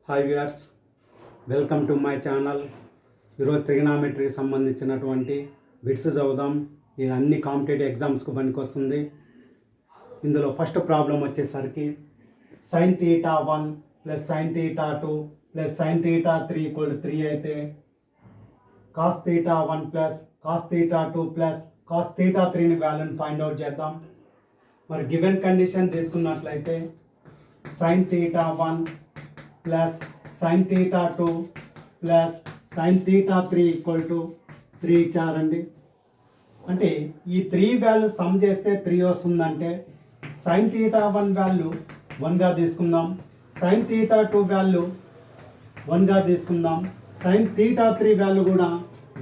Hi viewers, welcome to my channel. ఈరోజు ట్రిగనామెట్రీకి సంబంధించినటువంటి bits చదువుదాం. ఇది అన్ని కాంపిటేటివ్ ఎగ్జామ్స్కు పనికొస్తుంది. ఇందులో ఫస్ట్ ప్రాబ్లం వచ్చేసరికి sine theta 1 plus sine theta 2 plus sine theta 3 = 3 అయితే cos theta 1 plus cos theta 2 plus cos theta 3ని వాల్యూని ఫైండ్ అవుట్ చేద్దాం. మరి గివెన్ కండిషన్ తీసుకున్నట్లయితే sine theta 1 plus sine theta 2 plus sine theta 3 = 3 ఇచ్చారండి. అంటే ఈ 3 వాల్యూ సమ్ చేస్తే 3 వస్తుందంటే సైన్ థీటా 1 వాల్యూ 1గా తీసుకుందాం, సైన్ థీటా 2 వాల్యూ 1గా తీసుకుందాం, సైన్ థీటా 3 వాల్యూ కూడా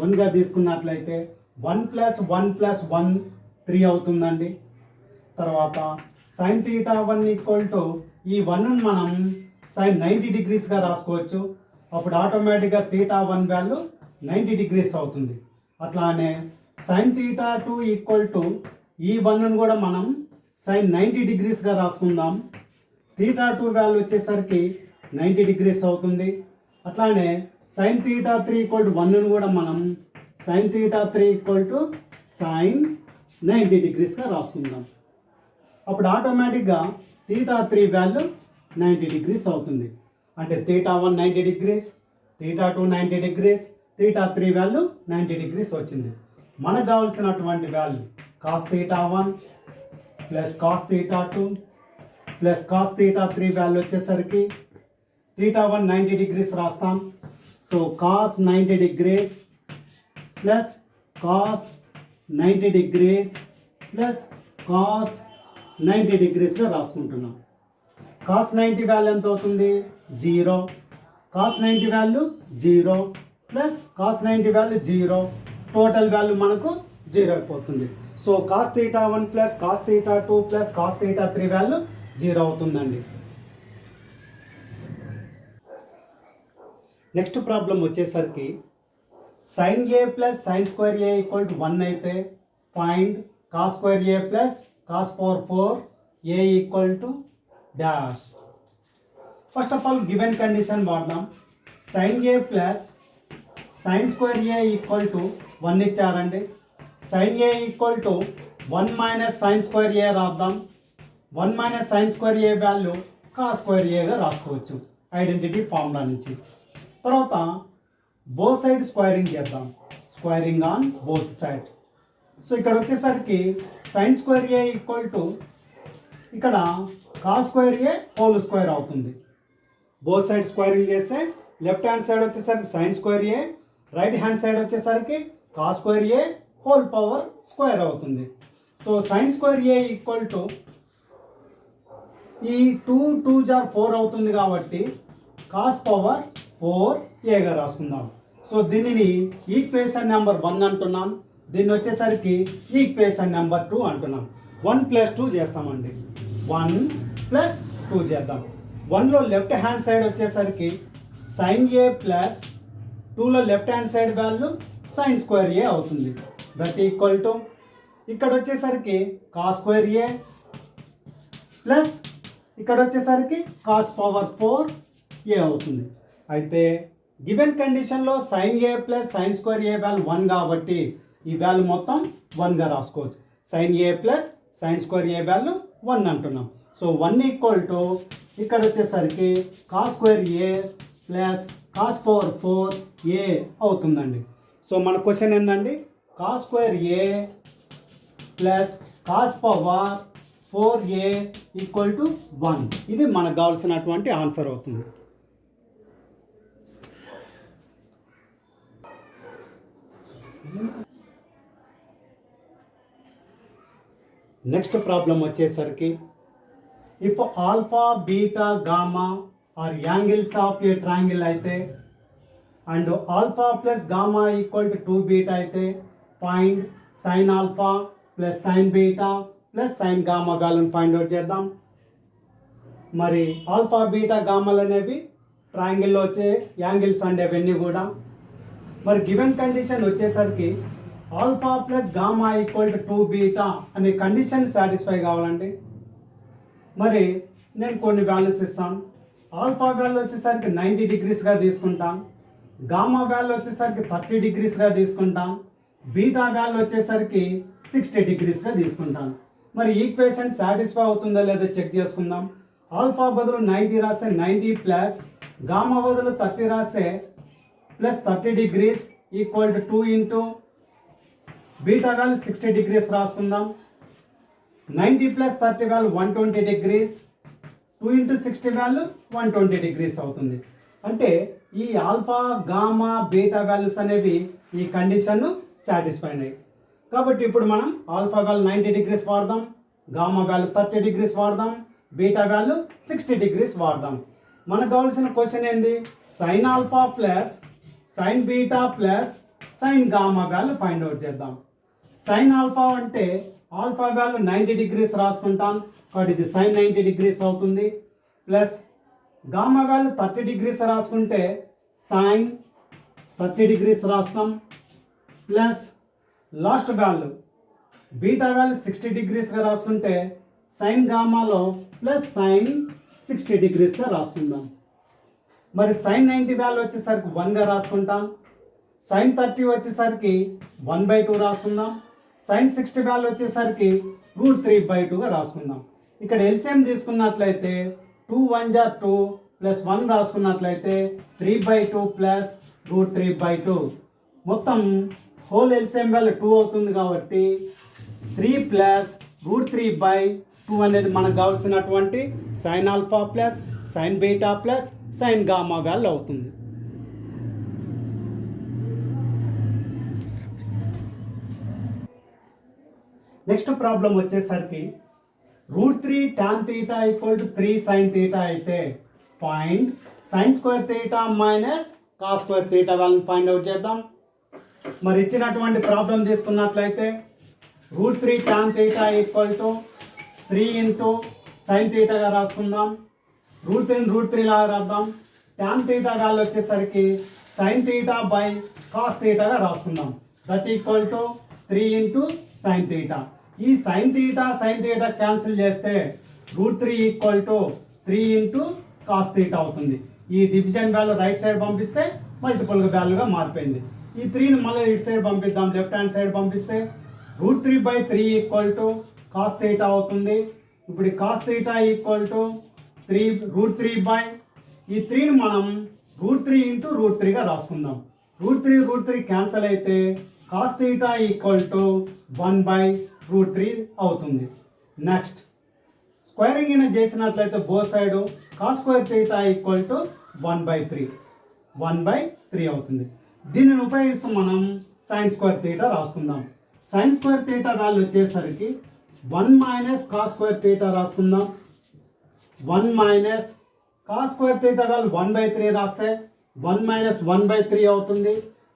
1గా తీసుకున్నట్లయితే 1 + 1 + 1 3 అవుతుందండి. తర్వాత సైన్ థీటా 1 ఈ 1ను మనం సైన్ 90 డిగ్రీస్గా రాసుకోవచ్చు. అప్పుడు ఆటోమేటిక్గా థీటా 1 వాల్యూ 90 డిగ్రీస్ అవుతుంది. అట్లానే సైన్ థీటా 2 ఈ 1ను కూడా మనం సైన్ 90 డిగ్రీస్గా రాసుకుందాం. థీటా 2 వాల్యూ వచ్చేసరికి 90 డిగ్రీస్ అవుతుంది. అట్లానే సైన్ థీటా 3 1ను కూడా మనం సైన్ థీటా 3 సైన్ 90 డిగ్రీస్గా రాసుకుందాం. అప్పుడు ఆటోమేటిక్గా థీటా 3 వాల్యూ 90 డిగ్రీస్ అవుతుంది. అంటే theta 1 90 degrees, theta 2 90 degrees, theta 3 value 90 degrees వచ్చింది. మనకు కావాల్సినటువంటి value cos theta 1 plus cos theta 2 plus cos theta 3 value వచ్చేసరికి థీటా 1 90 డిగ్రీస్ రాస్తాం. So cos 90 degrees plus cos 90 degrees plus cos 90 డిగ్రీస్లో రాసుకుంటున్నాం. కాస్ 90 వాల్యూ ఎంత అవుతుంది? 0. Cos 90 value 0 plus cos 90 value 0, total value మనకు 0 అయిపోతుంది. So cos theta 1 plus cos theta 2 plus cos theta 3 value 0 అవుతుందండి. Next problem వచ్చేసరికి sine A plus sine square A = 1 అయితే find cos square A plus cos power 4 A dash. First of all given condition వాడదాం. Sine A plus sine square A = 1 ఇచ్చారండి. Sign ఏ = 1 - sign square ఏ రాద్దాం. 1 - sign square A value cos square ఏగా రాసుకోవచ్చు identity formula నుంచి. తర్వాత both side squaring చేద్దాం. Squaring on both side. So ఇక్కడ వచ్చేసరికి సైన్ స్క్వేర్ ఏ ఇక్కడ కాస్ స్క్వేర్ ఏ హోల్ స్క్వేర్ అవుతుంది. బోత్ సైడ్ స్క్వేరింగ్ చేస్తే లెఫ్ట్ హ్యాండ్ సైడ్ వచ్చేసరికి సైన్ స్క్వేర్ ఏ, రైట్ హ్యాండ్ సైడ్ వచ్చేసరికి కాస్ స్క్వేర్ ఏ హోల్ పవర్ స్క్వేర్ అవుతుంది. సో సైన్ స్క్వేర్ ఏ ఈ 2 2 4 అవుతుంది కాబట్టి కాస్ పవర్ 4 ఏగా రాసుకుందాం. సో దీనిని ఈక్వేషన్ నెంబర్ 1 అంటున్నాం. దీన్ని వచ్చేసరికి ఈక్వేషన్ నెంబర్ 2 అంటున్నాం. 1 + 2 చేస్తామండి. 1 + 2 చేద్దాం. 1లో లెఫ్ట్ హ్యాండ్ సైడ్ వచ్చేసరికి సైన్ ఏ ప్లస్ 2లో left hand side value sine square A అవుతుంది. దట్ ఈక్వల్ టు ఇక్కడ వచ్చేసరికి కాస్ స్క్వేర్ ఏ ప్లస్ ఇక్కడ వచ్చేసరికి కాస్ పవర్ 4 ఏ అవుతుంది. అయితే గివెన్ కండిషన్లో sine A plus sine square A value 1 కాబట్టి ఈ వాల్యూ మొత్తం 1గా రాసుకోవచ్చు. Sine A plus sine square A value 1 అంటున్నాం. సో 1 = ఇక్కడ వచ్చేసరికి cos square A plus cos power 4 A అవుతుందండి. సో మన క్వశ్చన్ ఏందండి? Cos square A plus cos power 4 A = 1. ఇది మనకు కావాల్సినటువంటి ఆన్సర్ అవుతుంది. నెక్స్ట్ ప్రాబ్లం వచ్చేసరికి if alpha beta gamma are angles of A triangle అయితే and alpha plus gamma = 2 beta అయితే find sine alpha plus sine beta plus sine gamma వాల్యూని find out చేద్దాం. మరి ఆల్ఫా బీటా గామాలు అనేవి ట్రయాంగిల్లో వచ్చే యాంగిల్స్ అండి అవన్నీ కూడా. మరి గివెన్ కండిషన్ వచ్చేసరికి ఆల్ఫా ప్లస్ గామా = 2 బీటా అనే కండిషన్ సాటిస్ఫై కావాలండి. మరి నేను కొన్ని వాల్యూస్ ఇస్తాను. ఆల్ఫా వాల్యూ వచ్చేసరికి 90 డిగ్రీస్గా తీసుకుంటాం, గామా వాల్యూ వచ్చేసరికి 30 డిగ్రీస్గా తీసుకుంటాం, బీటా వాల్యూ వచ్చేసరికి 60 డిగ్రీస్గా తీసుకుంటాం. మరి ఈక్వేషన్ సాటిస్ఫై అవుతుందో లేదో చెక్ చేసుకుందాం. ఆల్ఫా బదులు 90 రాస్తే 90 ప్లస్ గామా బదులు 30 రాస్తే plus 30 degrees equal to 2 into beta value 60 degrees రాసుకుందాం. 90 plus 30 value 120 degrees, 2 into 60 value 120 degrees అవుతుంది. అంటే ఈ ఆల్ఫా గామా బీటా వాల్యూస్ అనేవి ఈ కండిషన్ సాటిస్ఫై అయ్యాయి. కాబట్టి ఇప్పుడు మనం ఆల్ఫా వాల్యూ 90 డిగ్రీస్ వాడదాం, గామా వాల్యూ 30 డిగ్రీస్ వాడదాం, బీటా వాల్యూ 60 డిగ్రీస్ వాడదాం. మనకు కావాల్సిన క్వశ్చన్ ఏంది? Sine alpha plus sine beta plus sine gamma value find out చేద్దాం. సైన్ ఆల్ఫా అంటే ఆల్ఫా వాల్యూ 90 డిగ్రీస్ రాసుకుంటాం కాబట్టి ఇది సైన్ 90 డిగ్రీస్ అవుతుంది. ప్లస్ గామా వాల్యూ 30 డిగ్రీస్ రాసుకుంటే సైన్ 30 డిగ్రీస్ రాస్తాం. Plus last value beta value 60 డిగ్రీస్గా రాసుకుంటే సైన్ గామాలో ప్లస్ సైన్ 60 డిగ్రీస్గా రాసుకుందాం. మరి సైన్ 90 వాల్యూ వచ్చేసరికి 1గా రాసుకుంటాం, సైన్ 30 వచ్చేసరికి 1/2 రాసుకుందాం, సైన్ 60 వాల్యూ వచ్చేసరికి √3/2గా రాసుకుందాం. ఇక్కడ ఎల్సిఎం తీసుకున్నట్లయితే 2 1 జా 2 ప్లస్ 1 రాసుకున్నట్లయితే 3/2 ప్లస్ √3/2 మొత్తం హోల్ ఎల్సిఎం వాల్యూ 2 అవుతుంది కాబట్టి 3 ప్లస్ √3/2 అనేది మనకు కావాల్సినటువంటి sine alpha plus sine beta plus sine gamma value అవుతుంది. నెక్స్ట్ ప్రాబ్లం వచ్చేసరికి √3 tan θ ఈక్వల్ టు 3 sin θ అయితే find sin square θ minus cos square θ వాల్యూని ఫైండ్ అవుట్ చేద్దాం. మరి ఇచ్చినటువంటి ప్రాబ్లం తీసుకున్నట్లయితే √3 tan θ equal to 3 into sin θగా రాసుకుందాం. √3 లాగా రాద్దాం. tan θ వాల్యూ వచ్చేసరికి sin θ బై cos θగా రాసుకుందాం. That equal to 3 into sin θ. ఈ sin θ క్యాన్సిల్ చేస్తే √3 ఈక్వల్ టు 3 ఇంటూ cos θ అవుతుంది. ఈ డివిజన్ వాల్యూ రైట్ సైడ్ పంపిస్తే మల్టిపుల్ వాల్యూగా మారిపోయింది. ఈ 3ని మళ్ళీ ఇటు సైడ్ పంపిద్దాం, లెఫ్ట్ హ్యాండ్ సైడ్ పంపిస్తే √3/3 ఈక్వల్ టు cos θ అవుతుంది. ఇప్పుడు cos θ ఈక్వల్ టు 3 √3 ఈ 3ని మనం √3 ఇంటూ √3గా రాసుకుందాం. √3 క్యాన్సిల్ అయితే cos θ ఈక్వల్ టు 1/√3 అవుతుంది. నెక్స్ట్ స్క్వేరింగ్ అయినా చేసినట్లయితే both side cos square θ equal to 1/3 అవుతుంది. దీనిని ఉపయోగిస్తూ మనం sin స్క్వేర్ θ రాసుకుందాం. sin స్క్వేర్ θ వాల్యూ వచ్చేసరికి 1 మైనస్ cos స్క్వేర్ θ రాసుకుందాం. 1 మైనస్ cos స్క్వేర్ θ వాల్యూ 1/3 రాస్తే 1 మైనస్ 1/3 అవుతుంది.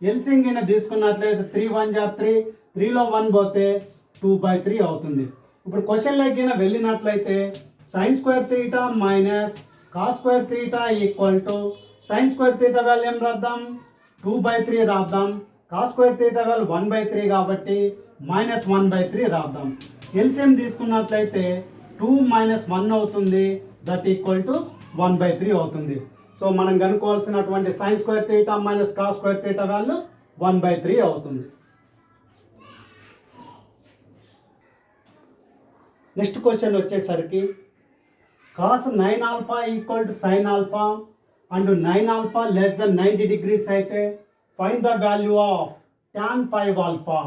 ఎల్సిఎం కింద తీసుకున్నట్లయితే 3 1 జా 3, 3లో 1 పోతే 2/3 అవుతుంది. ఇప్పుడు క్వశ్చన్లోకి వెళ్ళినట్లయితే sin square θ minus cos square θ equal to sin square θ value ఏం రాద్దాం? 2/3 రాద్దాం. cos స్క్వేర్ θ వాల్యూ 1/3 కాబట్టి మైనస్ 1/3 రాద్దాం. ఎల్సిఎం తీసుకున్నట్లయితే 2 మైనస్ 1 అవుతుంది. దట్ ఈక్వల్ టు 1/3 అవుతుంది. సో మనం కనుక్కోవాల్సినటువంటి sin square θ minus cos square θ value 1/3 అవుతుంది. నెక్స్ట్ క్వశ్చన్ వచ్చేసరికి cos 9 alpha equal to sin alpha and 9 alpha less than 90 degrees అయితే find the value of tan 5 alpha.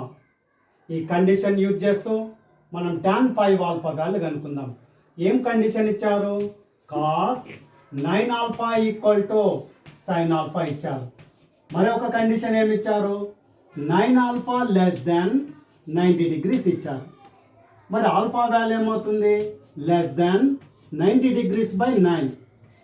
ఈ condition use చేస్తూ మనం tan 5 alpha value కనుక్కుందాం. ఏం కండిషన్ ఇచ్చారు? cos 9 alpha equal to sin alpha ఇచ్చారు. మరొక కండిషన్ ఏమి ఇచ్చారు? 9 ఆల్ఫా లెస్ దెన్ 90 డిగ్రీస్ ఇచ్చారు. మరి ఆల్ఫా వాల్యూ ఏమవుతుంది? Less than 90 degrees by 9.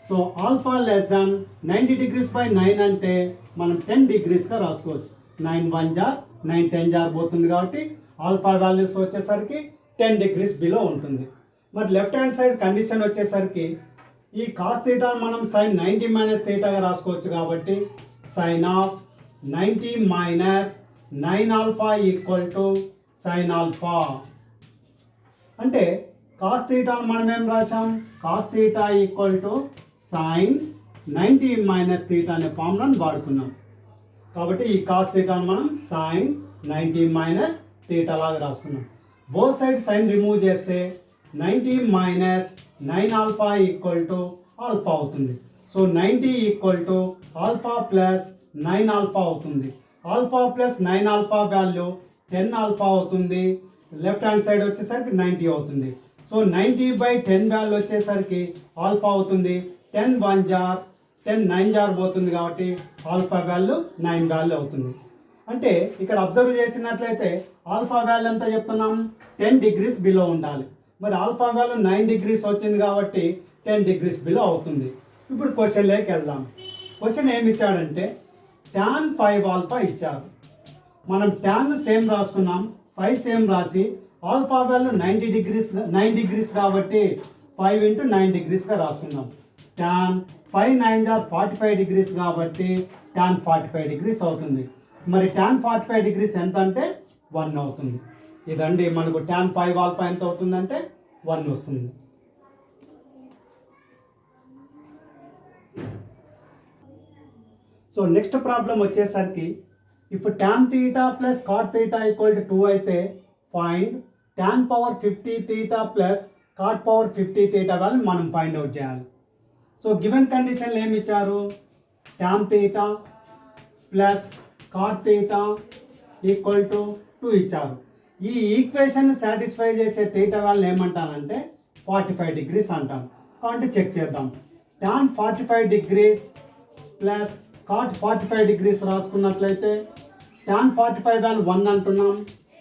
So alpha less than 90 degrees by 9 అంటే మనం 10 డిగ్రీస్గా రాసుకోవచ్చు. 9 1 జా 9 10 జార్ పోతుంది కాబట్టి ఆల్ఫా వాల్యూస్ వచ్చేసరికి 10 డిగ్రీస్ బిలో ఉంటుంది. మరి లెఫ్ట్ హ్యాండ్ సైడ్ కండిషన్ వచ్చేసరికి ఈ cos θ మనం sin 90 మైనస్ θగా రాసుకోవచ్చు కాబట్టి sin of 90 minus 9 alpha equal to sin alpha. అంటే cos θ మనం ఏం రాసాం? cos θ equal to sine 90 minus theta అనే ఫార్ములాను వాడుకున్నాం. కాబట్టి ఈ కాస్ తీటాను మనం సైన్ 90 మైనస్ తీటా లాగా రాసుకున్నాం. బోత్ సైడ్ సైన్ రిమూవ్ చేస్తే 90 minus 9 alpha equal to alpha అవుతుంది. So 90 equal to alpha plus 9 alpha అవుతుంది. Alpha plus 9 alpha value 10 alpha అవుతుంది. లెఫ్ట్ హ్యాండ్ సైడ్ వచ్చేసరికి 90 అవుతుంది. సో 90/10 వాల్యూ వచ్చేసరికి ఆల్ఫా అవుతుంది. 10 1 జార్ 10 9 జార్ పోతుంది కాబట్టి ఆల్ఫా వాల్యూ 9 వాల్యూ అవుతుంది. అంటే ఇక్కడ అబ్జర్వ్ చేసినట్లయితే ఆల్ఫా వాల్యూ ఎంత చెప్తున్నాం, 10 degrees బిలో ఉండాలి. మరి ఆల్ఫా వాల్యూ 9 degrees వచ్చింది కాబట్టి 10 degrees బిలో అవుతుంది. ఇప్పుడు క్వశ్చన్లోకి వెళ్దాం. క్వశ్చన్ ఏమి ఇచ్చాడంటే tan 5 ఆల్ఫా ఇచ్చారు. మనం ట్యాన్ సేమ్ రాసుకున్నాం, 5 సేమ్ రాసి ఆల్ఫా వాల్యూ 9 degrees కాబట్టి 5 × 9 degreesగా రాసుకున్నాం. tan 5 9 జార్ 45 degrees కాబట్టి tan 45 degrees అవుతుంది. మరి tan 45 degrees ఎంత అంటే 1 అవుతుంది. ఇదండి మనకు tan 5 ఆల్ఫా ఎంత అవుతుందంటే 1 వస్తుంది. సో నెక్స్ట్ ప్రాబ్లం వచ్చేసరికి if tan theta plus cot theta equal to 2 అయితే find tan power 50 theta plus cot power 50 theta value మనం ఫైండ్ అవుట్ చేయాలి. సో గివెన్ కండిషన్లు ఏమి ఇచ్చారు, tan theta plus cot theta equal to 2 ఇచ్చారు. ఈ equation satisfy చేసే theta వాల్యూ ఏమంటానంటే 45 degrees అంటాం. కాబట్టి చెక్ చేద్దాం. tan 45 degrees plus cot 45 degrees రాసుకున్నట్లయితే tan 45 value 1 అంటున్నాం,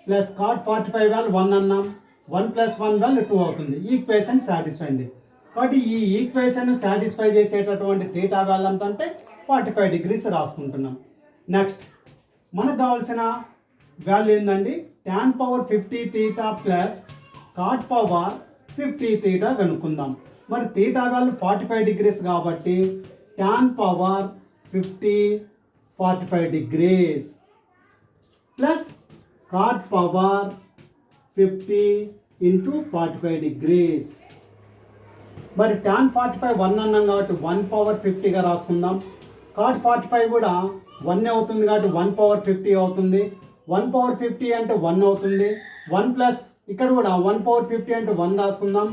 ప్లస్ cot 45 వాల్యూ 1 అన్నాం. 1 + 1 వాల్యూ 2 అవుతుంది. ఈక్వేషన్ సాటిస్ఫై అయింది. కాబట్టి ఈ ఈక్వేషన్ సాటిస్ఫై చేసేటటువంటి తీటా వాల్యూ ఎంత అంటే 45 degrees రాసుకుంటున్నాం. నెక్స్ట్ మనకు కావాల్సిన వాల్యూ ఏంటండి, tan power 50 theta plus cot power 50 theta కనుక్కుందాం. మరి తీటా వాల్యూ 45 degrees కాబట్టి tan power 50 45 degrees plus cot power 50 × 45 degrees. మరి tan 45 1 అన్నాం కాబట్టి 1 పవర్ 50గా రాసుకుందాం. cot 45 కూడా 1 అవుతుంది కాబట్టి 1 పవర్ 50 అవుతుంది. 1 పవర్ 50 అంటే 1 అవుతుంది. 1 ప్లస్ ఇక్కడ కూడా 1 పవర్ 50 అంటే 1 రాసుకుందాం.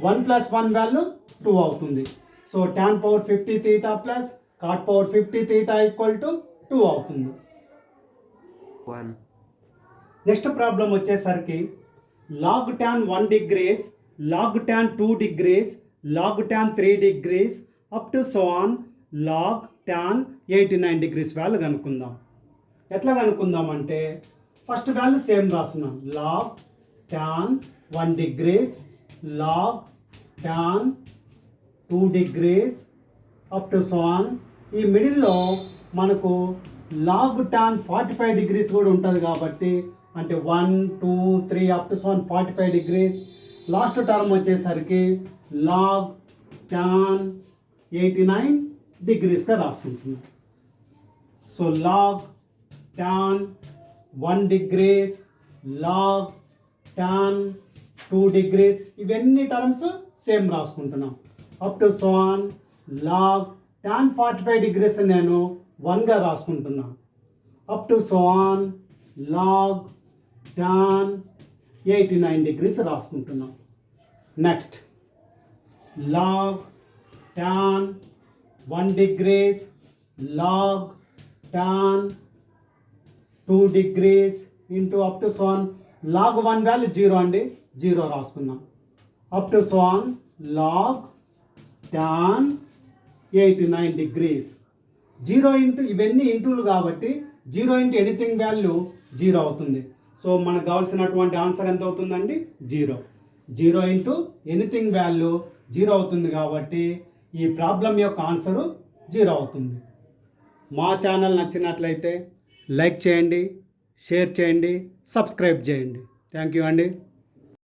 1 + 1 వాల్యూ 2 అవుతుంది. So tan power 50 theta plus cot power 50 theta equal to 2 అవుతుంది. నెక్స్ట్ ప్రాబ్లం వచ్చేసరికి log tan 1 degrees, log tan 2 degrees, log tan 3 degrees up to so on log tan 89 degrees value కనుక్కుందాం. ఎట్లా కనుక్కుందాం అంటే first value same రాస్తున్నాం, log tan 1 degrees, log tan 2 degrees up to so on. ఈ మిడిల్లో మనకు log tan 45 degrees కూడా ఉంటుంది కాబట్టి అంటే 1 2 3 up to so on 45 degrees. Last term వచ్చేసరికి log tan 89 degreesగా రాసుకుంటున్నాం. So log tan 1 degrees, log tan 2 degrees ఇవన్నీ టర్మ్స్ సేమ్ రాసుకుంటున్నాం. Up to so on log tan 45 degrees నేను 1గా రాసుకుంటున్నాను. Up to so on log tan 89 degrees రాసుకుంటున్నాం. Next log tan 1 degrees, log tan 2 degrees into up to so on log 1 value 0 అండి, 0 రాసుకున్నాం. Up to so on log tan 89 degrees. 0 into ఇవన్నీ ఇంటూలు కాబట్టి 0 into anything value 0 అవుతుంది. So మనకు కావాల్సినటువంటి answer ఎంత అవుతుందండి, 0. 0 ఇంటూ ఎనీథింగ్ వాల్యూ 0 అవుతుంది కాబట్టి ఈ ప్రాబ్లం యొక్క ఆన్సరు 0 అవుతుంది. మా ఛానల్ నచ్చినట్లయితే లైక్ చేయండి, షేర్ చేయండి, సబ్స్క్రైబ్ చేయండి. థ్యాంక్ యూ అండి.